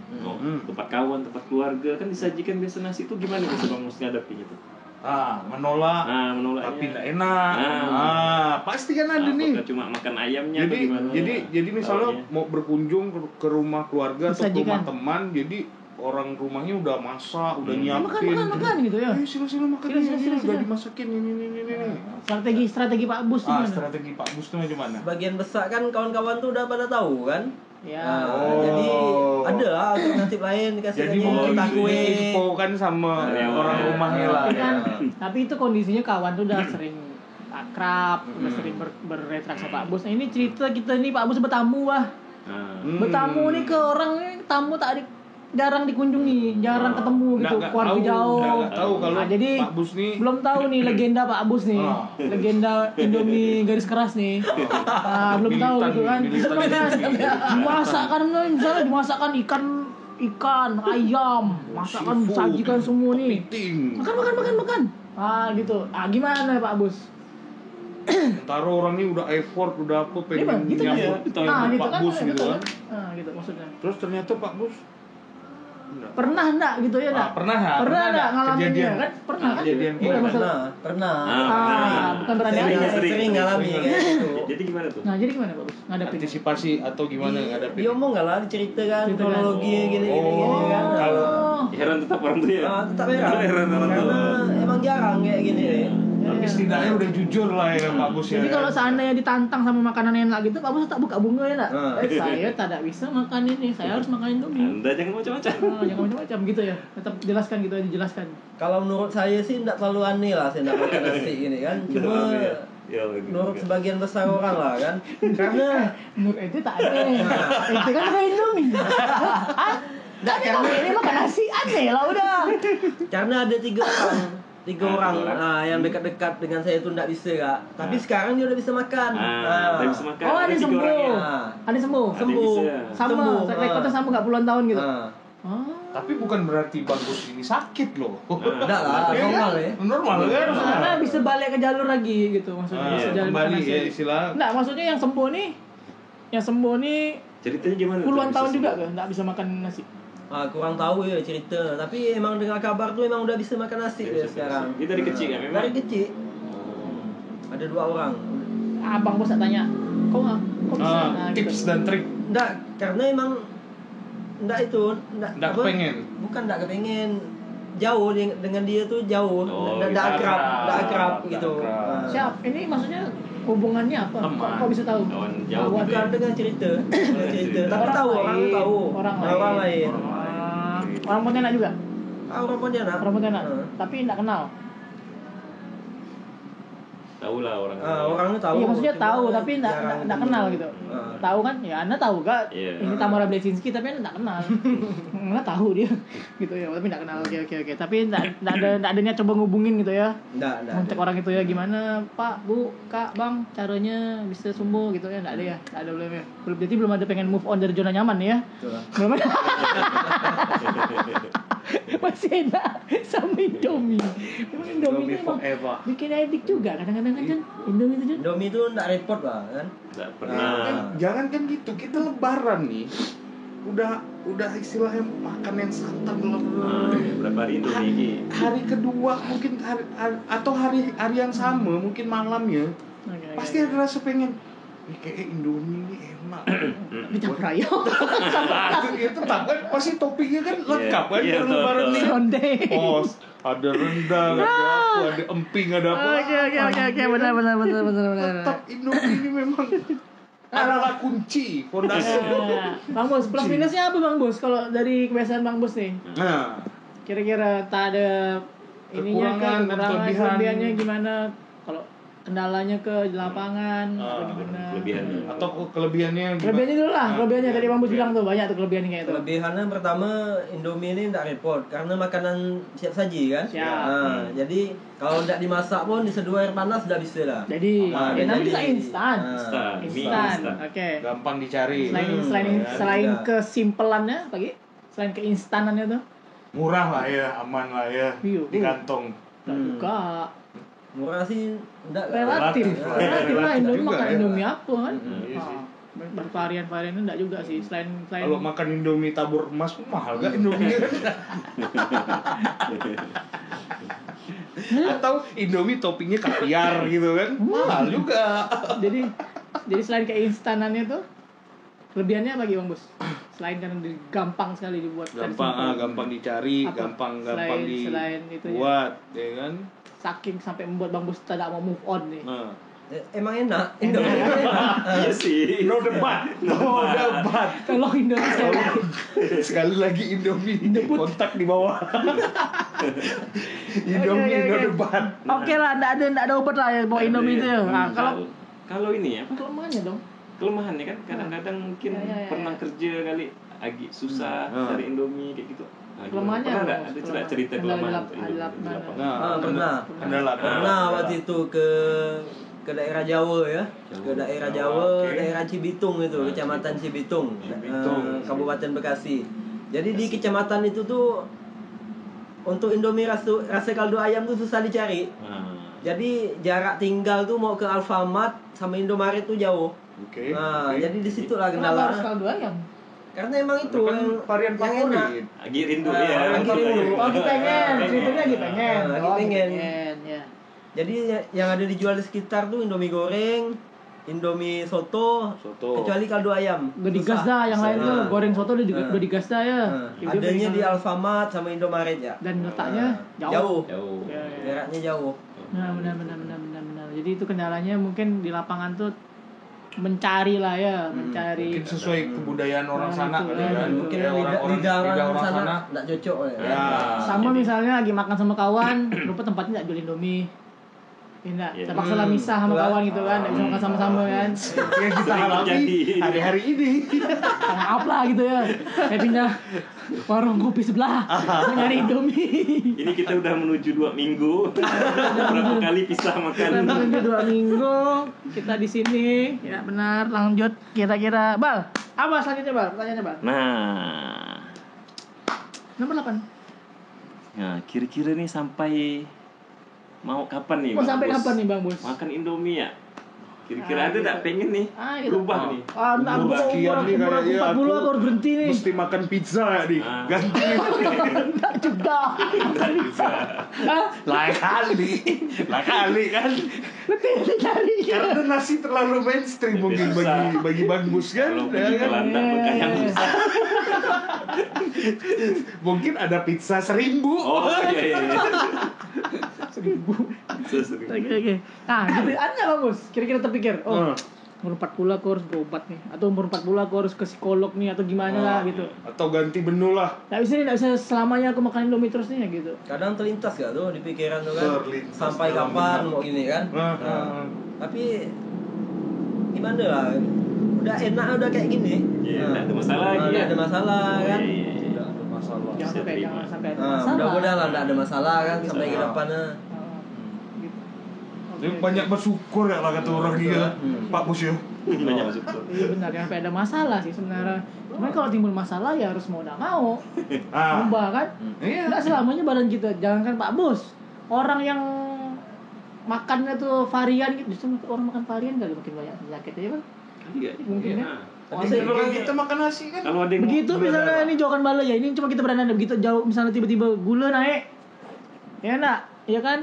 tempat kawan, tempat keluarga kan disajikan biasa nasi itu gimana bisa Bang mesti hadapi gitu? Menolaknya. Tapi enggak enak. Pasti kan ada nih. Cuma makan ayamnya atau gimana? Jadi misalnya mau berkunjung ke rumah keluarga atau ke rumah Disajikan. teman, jadi orang rumahnya udah masak, udah nyiapin. Makan gitu ya. Sila makan ini, udah dimasakin ini. Strategi Pak Bus gimana? Strategi Pak Bus tuh gimana? Sebagian besar kan kawan-kawan tuh udah pada tahu kan. Ya. Jadi ada lah alternatif lain dikasih Jadi lagi mau kita kue. kan sama orang rumahnya lah. Tapi itu kondisinya kawan tuh udah sering akrab, udah sering berinteraksi sama Pak Bus. Nah ini cerita kita nih Pak Bus bertamu bertamu nih ke orang nih, tamu jarang dikunjungi, jarang ketemu gitu, keluarga jauh. Nggak tahu kalau jadi Pak Bus nih belum tahu nih legenda Pak Bus nih, legenda Indomie garis keras nih. Belum tahu gitu kan. Dimasakkan misalnya dimasakkan ikan, ayam, masakan sajikan semua nih. Makan. Gitu. Gimana Pak Bus? Ntar orang ini udah effort, udah apa pengen gitu nyambut gitu Pak kan, Bus gitu kan. Gitu maksudnya. Terus ternyata Pak Bus Pernah enggak gitu ya enggak? Pernah enggak ngalaminnya kan? Pernah kan? Kejadian Bukan gitu. masalah. Pernah. Bukan berani Sering ngalami kayak gitu. Jadi gimana tuh? Nah, jadi gimana Pak Bus? Ngadepin. Antisipasi atau gimana ngadepin? Dia omong nggak lah, diceritakan Ceritakan. kronologi gini kan. Kalau Heran tetap orang tuh ya. Tetap heran karena emang jarang kayak gini deh. tapi setidaknya udah jujur lah ya Pak Bus ya. Jadi kalau seandainya ditantang sama makanan enak gitu, Pak Bus tak buka bunga ya nak? Ah. Saya tidak bisa makan ini, saya harus makan Indomie. Anda jangan macam-macam. Jangan macam-macam gitu ya. Tetap jelaskan gitu ya, dijelaskan. Kalau menurut saya sih tidak terlalu aneh lah saya tidak makan nasi gini kan. Cuma Ya, menurut sebagian besar orang lah kan. Karena Menurut itu tak ada. Itu kan makan Indomie. Hah? Nggak, Karena ini makan nasi aneh lah udah. karena ada tiga orang yang dekat-dekat dengan saya itu tidak bisa kak. Tapi sekarang dia udah bisa makan. Udah bisa makan. Oh, ada tiga sembuh. orang ya. Ada sembuh. Ada Sembuh. bisa. Sama, Sembuh. track recordnya sama nggak puluhan tahun gitu. Oh. tapi bukan berarti Bang Bus ini sakit loh. Enggak lah, Ya kan? normal ya. Normal kan? Karena bisa balik ke jalur lagi gitu maksudnya. Ah, Bisa jalan kembali makan nasi. ya istilah. Nggak, maksudnya yang sembuh nih Ceritanya gimana? puluhan tuh? tahun Bisa juga sembuh? kan nggak bisa makan nasi. Kurang tahu ya cerita. Tapi emang dengar kabar tuh emang udah bisa makan nasi Bisa dia makan sekarang. nasi. Dia dari kecil kan memang? Dari kecil. Ada 2 orang. Abang bos tak tanya, kok bisa? Nah, gitu. Tips dan trik Enggak, karena emang enggak itu, nggak apa? kepengen. Bukan enggak kepengen. Jauh dengan dia tuh jauh. Oh, Enggak akrab gitu. akrab. Siap, ini maksudnya hubungannya apa? Teman. Kok bisa tahu? Kawan jauh Kawan. gitu ya. Bukan dengan cerita. Tapi Orang tahu, lain. orang tahu. Orang lain. lain. Orang Pontianak juga? Orang Pontianak. Orang Pontianak? Heeh. Tapi nggak kenal? Tahu lah orang. Orangnya tahu. Iya maksudnya cuma tahu tapi nggak jarang kenal ketemu. gitu. Ah. Tahu kan? Ya Anda tahu gak? Iya. Ini Tamara Blesinski tapi Anda nggak kenal. Anda tahu dia gitu ya, tapi nggak kenal. Oke. Tapi nggak ada niat coba ngubungin gitu ya. Enggak. Kontak orang itu ya gimana Pak, Bu, Kak, Bang caranya bisa sembuh gitu ya. Nggak ada ya? Nggak ada belum ya? Berarti belum ada pengen move on dari zona nyaman ya? Betul lah. Belum ada. Masih enak sama Indomie. Memang Indomie itu emang forever. bikin edik juga kadang-kadang kan Indomie itu Jun. Indomie itu enggak repot lah kan. Enggak pernah. Jangan kan gitu, kita lebaran nih. Udah istilahnya makan yang santan Berapa hari Indomie ini? hari kedua mungkin atau hari yang sama mungkin malamnya pasti ada rasa pengen ini kayak Indomie ini enak. Dicampur ayam. itu tak kan pasti toppingnya kan lengkap kan Iya, kalau lebaran nih. Ronde. Oh, ada rendang, ada apa, ada emping, ada apa. Oke, benar. Tetap Indomie ini memang adalah kunci fondasi. Bang Bos, plus minusnya apa Bang Bos? Kalau dari kebiasaan Bang Bos nih, Nah, kira-kira tak ada ininya Kekurangan dan kelebihannya gimana? Kalau kendalanya ke lapangan atau gimana? Kelebihannya. atau kelebihannya gimana? Kelebihannya dulu lah, kelebihannya tadi Bang Bos bilang tuh banyak tuh kelebihannya kayak itu. Kelebihannya pertama Indomie ini tidak repot karena makanan siap saji kan. Siap. Nah, jadi kalau tidak dimasak pun diseduh air panas sudah bisa lah. Jadi, namanya bisa instan. Instan. Mie Instan. instan. Oke. Gampang dicari. Selain ya. kesimpelannya lagi, selain keinstanannya tuh, Murah lah ya, aman lah ya Iya. di kantong. nggak juga Murah sih enggak relatif lah Relatif Indomie juga makan ya. Indomie apa kan? Iya sih. Bervarian-varian enggak juga sih selain Kalau makan Indomie tabur emas mahal gak Indomie kan? Atau Indomie toppingnya kaviar gitu kan? Mahal juga. jadi selain keinstanannya tuh kelebihannya apa lagi Bang Bos? Selain karena gampang sekali dibuat dan simple. Gampang dicari, Apa? gampang Selain itu ya. dibuat, ya kan? Saking sampai membuat Bang Bos tidak mau move on nih. Nah. Emang enak. Indomie enak. Iya sih. No debat. Tolong Indonesia. Sekali lagi Indomie kontak di bawah. Indomie Oke. no debat. Oke lah, enggak ada obat lah ya mau Indomie itu ya. Nah, Kalau ini apa? kelemahannya dong. Kelemahannya kan kadang-kadang mungkin Ya. pernah kerja kali agak susah cari Indomie kayak gitu. Nah, Kelemahannya pernah apa? nggak ada cerita Kendala kelemahan di tuh Indomie di lapangan. lapangan? Nah, Pernah. adalah Pernah waktu itu ke daerah Jawa ya. Ke daerah Jawa, Oke. daerah Cibitung itu, Kecamatan Cibitung. Kabupaten Bekasi. Jadi di kecamatan itu tuh untuk Indomie rasa kaldu ayam tuh susah dicari. Nah, Jadi jarak tinggal tuh mau ke Alfamart sama Indomaret tuh jauh. Oke. Nah, oke. jadi di situ lah Kenapa harus kendala. kaldu ayam? Karena emang itu kan varian yang enak. favorit. Lagi rindu ya. Lagi rindu. Lagi pengen, ceritanya lagi pengen. Lagi Oh, pengen. ya. Jadi yang ada dijual di sekitar tuh Indomie goreng, Indomie soto. Kecuali kaldu ayam. Udah digas dah yang lain tuh, goreng soto udah digas dah ya. Adanya di Alfamart sama Indomaret ya. Dan letaknya jauh. Ya. Jaraknya jauh. Nah, benar. Jadi itu kendalanya mungkin di lapangan tuh mencari lah ya, mencari Mungkin sesuai kebudayaan orang sana itu, kali kan. Mungkin Kayak lidah orang sana enggak cocok ya. Ya. sama misalnya lagi makan sama kawan, lupa tempatnya nggak jual Indomie. Tidak, terpaksa lah misah sama kawan gitu kan, nggak bisa makan sama-sama kan. Yang kita alami hari-hari ini. Maaf lah gitu ya. Saya pindah warung kopi sebelah, saya nyari Indomie. Ini kita udah menuju 2 minggu. Berapa kali pisah makan? Menuju 2 minggu kita di sini. Ya benar, lanjut kira-kira. Bal, apa selanjutnya Bal? Pertanyaannya Bal. Nah, Nomor 8. nah kira-kira nih sampai mau kapan nih? Mau Bang sampai Bos? kapan nih Bang Bos? Makan Indomie ya? Kira-kira ada tak pengen nih Gitu. berubah nih? Ntar Umur sekian nih umur kayaknya 40 aku harus berhenti nih. Mesti makan pizza nih. Ganti. Enggak juga. Lain kali kan. Betul cari. Karena nasi terlalu mainstream mungkin bagi Bang Bus kan. Kalau Ya pergi ke kan? landak makan yang besar. Mungkin ada pizza 1000. Oh iya. 1000. Sesering. Oke. Nah, gitu ada Bang Bos. Kira-kira terpikir, umur 40 aku harus berobat nih, atau umur 40 aku harus ke psikolog nih, atau gimana lah gitu. Atau ganti menu lah. Nggak bisa selamanya aku makan Indomie terus nih gitu. Kadang terlintas gak tuh di pikiran tuh kan. Terlintas Sampai dalam kapan benak. mau gini kan? Nah. Tapi gimana lah? Udah enak udah kayak gini. Iya, nggak ada masalah lagi Nggak ya. ada masalah kan? Tidak ada masalah. Jangan sampai terima. jangan sampai ada Nah, masalah. mudah-mudahan lah nggak ada masalah kan sampai ke depannya. Gitu. Ini banyak bersyukur ya lah kata orang dia. Pak Bus ya. Banyak masuk tuh. Iya benar, jangan sampai ada masalah sih sebenarnya. Cuman kalau timbul masalah ya harus mau nggak mau. Ubah kan? Iya. Nggak selamanya badan kita. Jangankan Pak Bos, orang yang makannya tuh varian gitu, justru orang makan varian kali makin banyak penyakitnya ya Bang. Iya. Mungkin ya. Tapi kalau kita makan nasi kan. Kalau ada yang Begitu misalnya ini jokan bala ya, ini cuma kita berandai begitu jauh misalnya tiba-tiba gula naik. Ya enggak? Iya kan?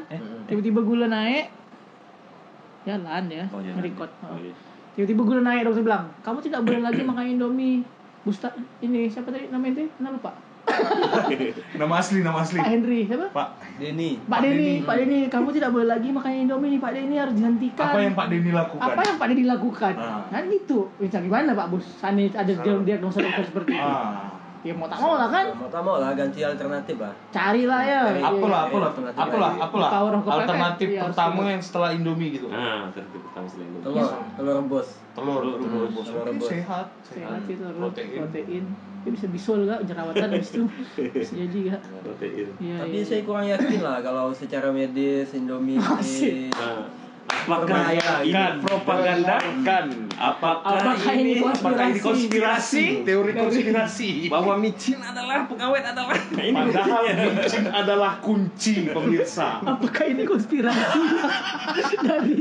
Tiba-tiba gula naik. Jalan ya, merekod. iya. Tiba-tiba gula naik, dokter bilang, "Kamu tidak boleh lagi makan Indomie." Busta ini siapa tadi namanya itu? Kenapa lupa? Nama asli. Pak Henry, siapa? Pak. Denny. Pak Denny, kamu tidak boleh lagi makan Indomie nih, Pak Denny harus dihentikan. Apa yang Pak Denny lakukan? Apa yang Pak Denny lakukan? Kan gitu. Bisa gimana Pak Bos? Sana ada diagnosa dokter seperti itu. Ya mau tak mau lah kan? Mau tak mau lah ganti alternatif lah. Carilah ya. Apalah Orang kepepet. alternatif Iya, pertama harus yang setelah Indomie gitu. Nah, terus pertama selain itu. Telur rebus. Telur rebus. Telur Mungkin rebus. sehat. sehat itu Protein. protein. Dia bisa bisul enggak jerawatan habis itu. Bisa jadi enggak? Protein. Iya. Tapi saya kurang yakin lah kalau secara medis Indomie ini Nah, apakah berbahaya ini propaganda? Apakah ini konspirasi? Teori konspirasi. bahwa micin adalah pengawet adalah ini Padahal buktinya. micin adalah kunci pemirsa. Apakah ini konspirasi? Dari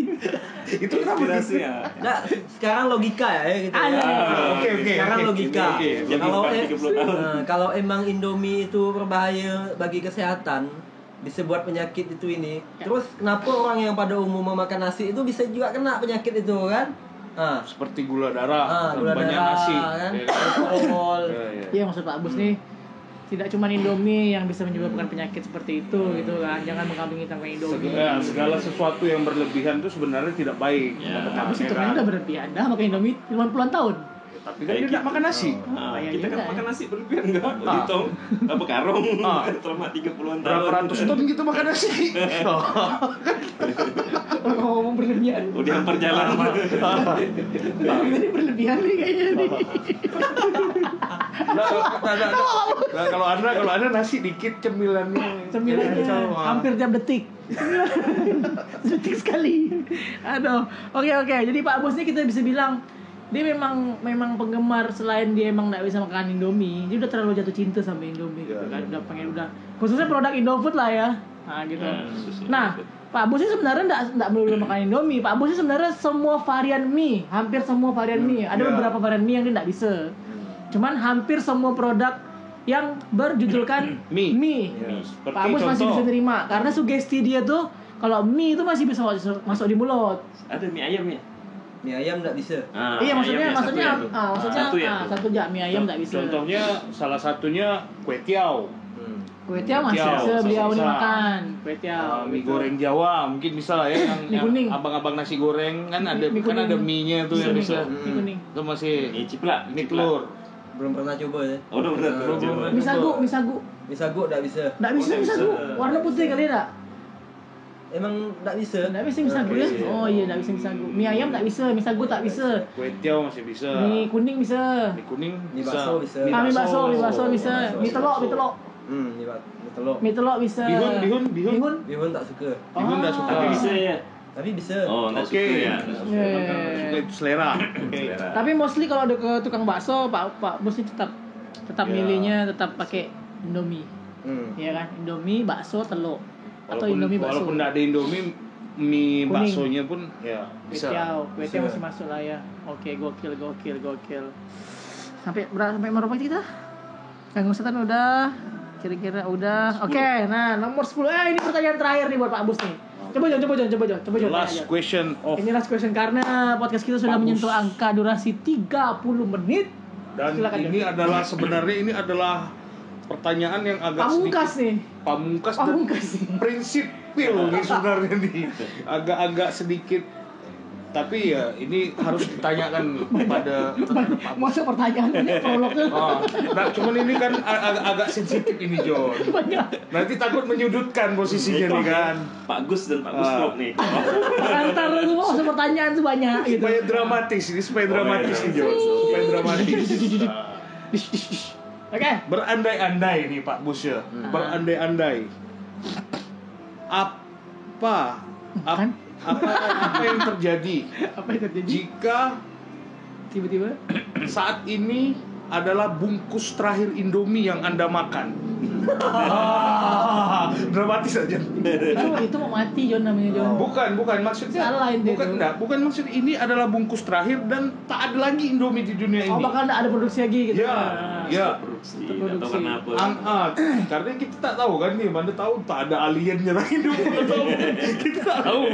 Itu kenapa Konspirasi gitu? ya. Nah, sekarang logika ya gitu ya. Oke. Sekarang logika. Jadi Kalau 30 tahun. kalau emang Indomie itu berbahaya bagi kesehatan, bisa buat penyakit itu ini. Terus kenapa orang yang pada umum memakan nasi itu bisa juga kena penyakit itu kan? Seperti gula darah, Gula banyak darah nasi. kan, Ya. alkohol. Iya maksud Pak Bus nih tidak cuma Indomie yang bisa menyebabkan penyakit seperti itu gitu kan. Jangan mengkambing hitamkan Indomie. Segala sesuatu yang berlebihan itu sebenarnya tidak baik. Tapi itu kan udah berlebihan dah makan Indomie puluhan tahun. Tapi kan dia tidak makan nasi. Nah, Bayangin kita kan enggak, makan nasi berlebihan enggak? Dihitung apa karung selama 30-an tahun. Berapa ratus ton gitu makan nasi? Ngomong berlebihan. Oh, di hampar jalan. Ini berlebihan nih kayaknya nih. Nah, kalau ada nasi dikit cemilannya. Cemilannya hampir tiap detik. Detik sekali. Aduh. Oke. Jadi Pak Bos ini kita bisa bilang dia memang penggemar, selain dia emang nggak bisa makan Indomie, dia udah terlalu jatuh cinta sama Indomie gitu kan. Udah pengen khususnya produk Indofood lah ya. Nah gitu. Nah Pak Bos ini sebenarnya nggak melulu makan Indomie. Pak Bos ini sebenarnya semua varian mie, hampir semua varian mie. Ada beberapa varian mie yang dia nggak bisa. Cuman hampir semua produk yang berjudulkan mie. Pak Agus masih bisa nerima karena sugesti dia tuh kalau mie itu masih bisa masuk di mulut. Ada mie ayam ya? Mie ayam nggak bisa. Iya maksudnya satu ya mie ayam nggak bisa. Contohnya salah satunya kue tiaw. Kue tiaw masih bisa beliau makan. Kue tiaw. Mie goreng Jawa mungkin bisa lah ya yang abang-abang nasi goreng kan ada kan ada mie-nya tuh yang bisa. Mie kuning. Itu masih mie ciplak, mie telur. Belum pernah coba ya. Oh, belum pernah. Mie sagu. Mie sagu nggak bisa. Nggak bisa mie sagu. Warna putih kali enggak? Emang nggak bisa. Nggak bisa mie sagu ya? Oh iya nggak bisa mie sagu. Mie ayam nggak bisa, mie sagu tak bisa. Kue tiaw masih bisa. Mie kuning bisa. Mie kuning Mie bisa. bakso bisa. Mie bakso bisa. Mie telok. Mie telur. Bisa. Bihun tak suka. Bihun tak suka. Tapi bisa ya. Tapi bisa. Oh, enggak suka ya. Suka itu selera. Tapi mostly kalau ada ke tukang bakso, Pak Bos ini tetap milihnya tetap pakai Indomie. Iya kan? Indomie, bakso, telur. Atau Indomie bakso. Walaupun enggak ada Indomie, mie baksonya pun ya bisa. Kue tiaw masih masuk lah ya. Oke, gokil. Sampai berapa kita? Ganggu setan udah. Kira-kira udah. Oke, nah nomor 10. Ini pertanyaan terakhir nih buat Pak Bus nih. Coba John. Last question of Ini last question karena podcast kita sudah menyentuh angka durasi 30 menit. Dan silakan, ini John. adalah sebenarnya ini adalah pertanyaan yang agak Pamungkas sedikit nih. Pamungkas dan prinsipil nih sebenarnya nih. Agak sedikit tapi ya ini harus ditanyakan kepada Masa pertanyaan ini prolognya. Nah, cuman ini kan agak sensitif ini, John. Nanti takut menyudutkan posisinya nih kan. Pak Gus dan Pak Gus Rob nih. Antar itu masa pertanyaan tuh banyak gitu. Supaya dramatis nih, John. Supaya dramatis. Oke. Berandai-andai nih Pak Bus ya. Berandai-andai. Apa yang terjadi? Jika tiba-tiba saat ini adalah bungkus terakhir Indomie yang Anda makan. Dramatis aja. Itu mau mati John namanya John. Bukan maksudnya. Salah itu. Bukan maksud ini adalah bungkus terakhir dan tak ada lagi Indomie di dunia ini. Oh, bakal ada produksi lagi gitu. Ya. Atau kenapa? Karena kita tak tahu kan nih, mana tahu tak ada aliennya lagi Indomie atau kita tak tahu.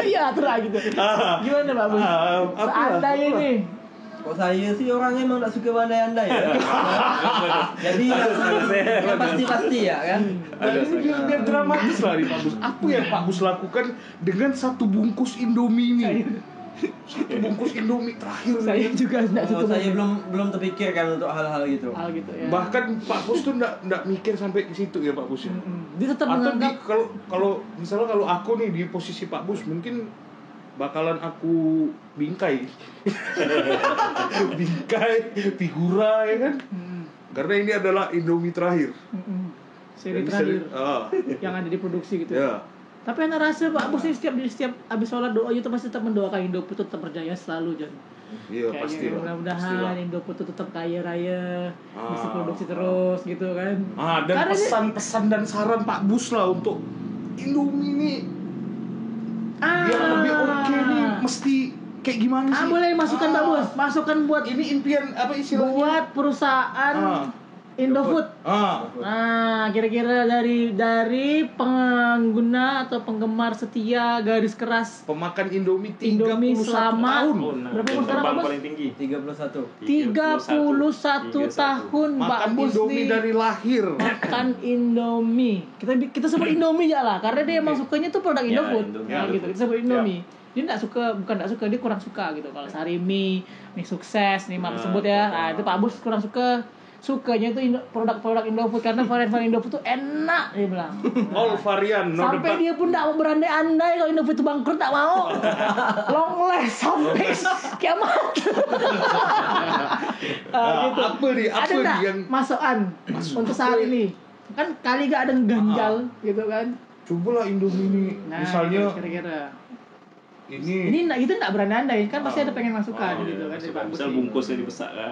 Iya, terang gitu. Gimana Pak Bus? Seandainya ini Kok saya sih orangnya emang gak suka andai-andai ya. Jadi yang pasti-pasti ya kan. Biar dramatis lah nih Pak Bus. Apa yang Pak Bus lakukan dengan satu bungkus Indomie ini? Satu bungkus Indomie terakhir. Saya juga enggak suka. Saya belum terpikirkan untuk hal-hal gitu. Hal gitu ya. Bahkan Pak Bus tuh enggak mikir sampai ke situ ya Pak Bus ya. Dia tetap menganggap kalau misalnya kalau aku nih di posisi Pak Bus mungkin bakalan aku bingkai figura ya kan. Karena ini adalah Indomie terakhir. Seri terakhir yang ada di produksi gitu ya. Tapi anak rasa Pak Bos ini setiap habis sholat doa itu pasti tetap mendoakan Indofood tetap berjaya selalu John. Iya pasti lah. Mudah-mudahan Indofood tetap kaya raya, bisa produksi terus gitu kan. Dan pesan-pesan dan saran Pak Bus lah untuk Indomie ini biar lebih oke nih mesti kayak gimana sih? Boleh masukkan Pak Bos, masukkan buat ini impian apa istilahnya? Buat perusahaan Indofood. Kira-kira dari pengguna atau penggemar setia garis keras pemakan Indomie selama tahun. Berapa umur sekarang Pak Bos? Paling tinggi 31 tahun Pak Bos Indomie nih. Dari lahir Makan Indomie. Kita sebut Indomie ya lah karena dia emang sukanya tuh produk Indofood. Gitu. Kita sebut Indomie. Dia bukan enggak suka, dia kurang suka gitu. Kalau Sarimi, mie sukses nih Mak sebut ya. Nah, itu Pak Bos kurang suka. Sukanya itu produk-produk Indofood karena varian-varian Indofood tuh enak dia bilang. All varian. Sampai dia pun enggak mau berandai-andai kalau Indofood itu bangkrut, enggak mau. Long last sampai kiamat. Gitu. Apa nih yang masukan untuk saat ini? Kan kali gak ada ganjal gitu kan. Cobalah Indomie ini misalnya kira-kira ini itu enggak berandai-andai kan pasti ada pengen masukan gitu kan dari Pak Bus. Misal bungkusnya dibesarkan.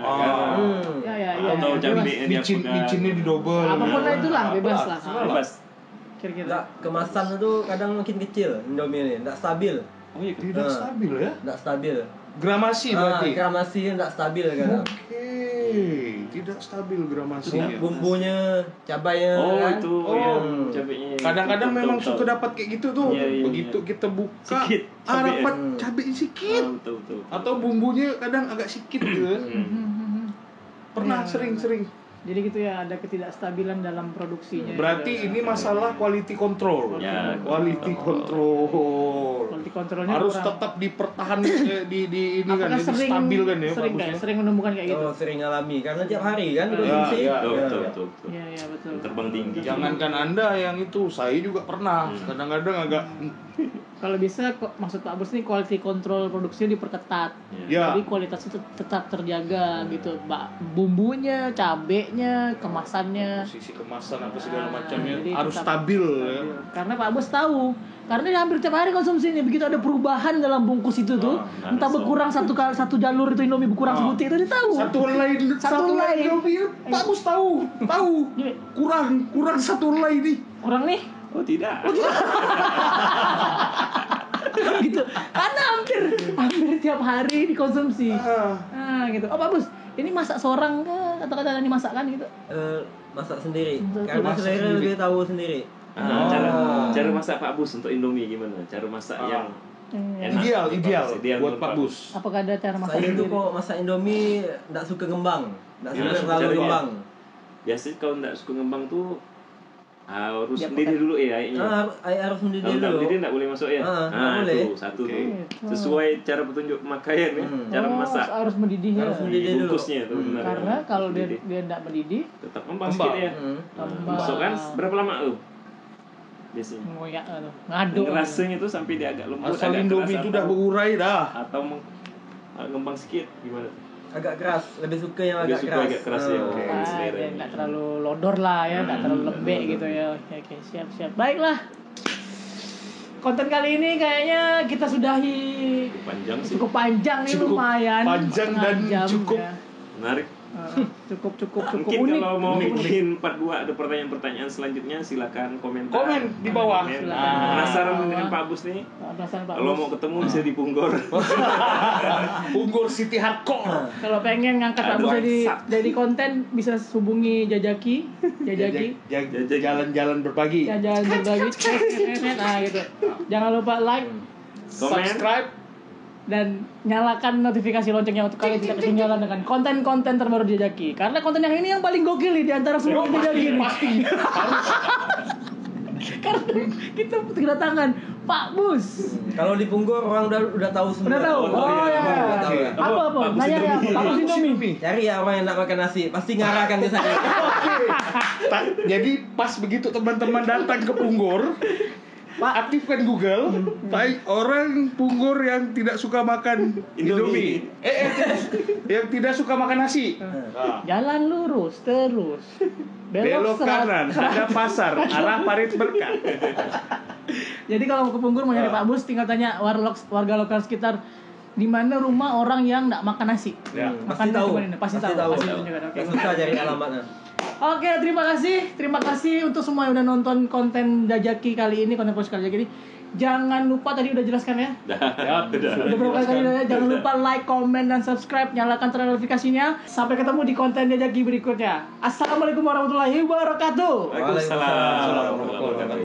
Ya. Atau cabai micinnya didobel. Apapun itulah bebas lah. Bebas. Kira-kira. Kemasan itu kadang makin kecil Indomie ini, enggak stabil. Oh iya, tidak stabil ya? Enggak stabil. Gramasi berarti. Gramasi enggak stabil kan. Tidak stabil gramasinya. Bumbunya, cabainya kan. Itu cabainya. Kadang-kadang memang suka dapat kayak gitu tuh. Iya. Begitu kita buka, Sikit dapat cabai sikit. Betul. Atau bumbunya kadang agak sikit gitu kan. Pernah sering-sering. Jadi gitu ya, ada ketidakstabilan dalam produksinya. Berarti ini masalah quality control. Ya, Quality control. Quality controlnya Harus kurang. tetap dipertahankan di ini kan, Apakah jadi stabil kan ya sering bagusnya. sering menemukan kayak gitu. Sering alami karena tiap hari kan Ya, konsumsi. ya. Betul. Iya betul. Terbang tinggi. Jangankan Anda yang itu, saya juga pernah. Kadang-kadang agak Kalau bisa maksud Pak Bos nih quality control produksinya diperketat. Ya. Jadi kualitasnya tetap terjaga gitu. Bumbunya, cabenya, kemasannya. sisi kemasan apa segala macamnya Jadi harus tetap stabil ya. Karena Pak Bos tahu, karena dia hampir tiap hari konsumsi ini. Begitu ada perubahan dalam bungkus itu tuh, entah berkurang satu jalur itu Indomie berkurang sebutir itu dia tahu. Satu lain Indomie, Pak Bos tahu kurang satu lain nih. Kurang nih. Oh tidak. Gitu. Karena hampir tiap hari dikonsumsi. Gitu. Oh Pak Bos, ini masak seorang kah? Kata-kata ini masak kan gitu? Masak sendiri. Karena Masak selera sendiri. lebih tahu sendiri. Cara masak Pak Bus untuk Indomie gimana? Cara masak yang enak. Ideal buat Pak Bus. Apakah ada cara masak Saya itu sendiri? kok masak Indomie enggak suka ngembang. Enggak suka terlalu caranya. ngembang. Biasanya kalau nggak suka ngembang tuh harus Dia mendidih dulu ya airnya. Harus mendidih Kalau nggak dulu. mendidih nggak boleh masuk ya. nggak boleh. Itu satu tuh. Sesuai cara petunjuk pemakaian ya. Cara masak. Harus mendidihnya. Harus mendidih dulu. Bungkusnya itu benar. Karena kalau dia tidak mendidih, tetap ngembang sedikit ya. kembang. Masuk kan berapa lama tuh? Biasanya. Ngoyak ngaduk. Ngerasanya tuh sampai dia agak lembut, Asal agak Indomie keras itu atau- udah berurai dah. atau ngembang sedikit gimana? Agak keras, lebih suka yang Lebih agak suka keras. agak keras ya. Oke. Selera. Dia nggak terlalu lodor lah ya, nggak terlalu lembek gitu ya. Oke, siap. Baiklah. Konten kali ini kayaknya kita sudahi Panjang sih. cukup panjang nih, Cukup lumayan. panjang Setengah dan jam, cukup ya. Menarik. Cukup Mungkin unik. kalau mau Unik. bikin part 2 ada pertanyaan-pertanyaan selanjutnya silakan komentar. Komen di bawah. Komen. Silakan. Penasaran dengan Pak Bus nih? Penasaran Pak Kalau Bos. mau ketemu bisa di Punggor. Punggor City Hardcore. Kalau pengen ngangkat Pak Bos jadi konten bisa hubungi Jajaki. Jalan-jalan berbagi. Ya jangan berbagi. Nah gitu. Jangan lupa like, Subscribe. dan nyalakan notifikasi loncengnya untuk kalian tidak ketinggalan dengan konten-konten terbaru Jajaki. Karena konten yang ini yang paling gokil nih di antara semua Jajaki ini. Karena kita kedatangan Pak Bus. Kalau di Punggor orang udah tahu semua. Udah tahu. Oh ya. Udah tahu ya. Apa? Nanya ya, Pak Bus Indomie. Cari ya orang yang nak makan nasi, pasti ngarahkan ke saya. Jadi pas begitu teman-teman datang ke Punggor, Pak aktifkan Google, baik orang Punggor yang tidak suka makan Indomie. Yang tidak suka makan nasi. Jalan lurus terus. Belok kanan, ada pasar, arah Parit Berkah. Jadi kalau mau ke Punggor mau nyari Pak Bus tinggal tanya warga lokal sekitar di mana rumah orang yang enggak makan nasi. Ya. Makan tahu. Pasti tahu. Pasti tunjukkan. Oke. Nggak susah cari alamatnya. Oke, terima kasih untuk semua yang udah nonton konten Jajaki kali ini, konten podcast kali ini. Jangan lupa tadi udah jelaskan ya. Udah. Udah berapa kali ya? Jangan lupa like, comment, dan subscribe. Nyalakan notifikasinya. Sampai ketemu di konten Jajaki berikutnya. Assalamualaikum warahmatullahi wabarakatuh. Waalaikumsalam.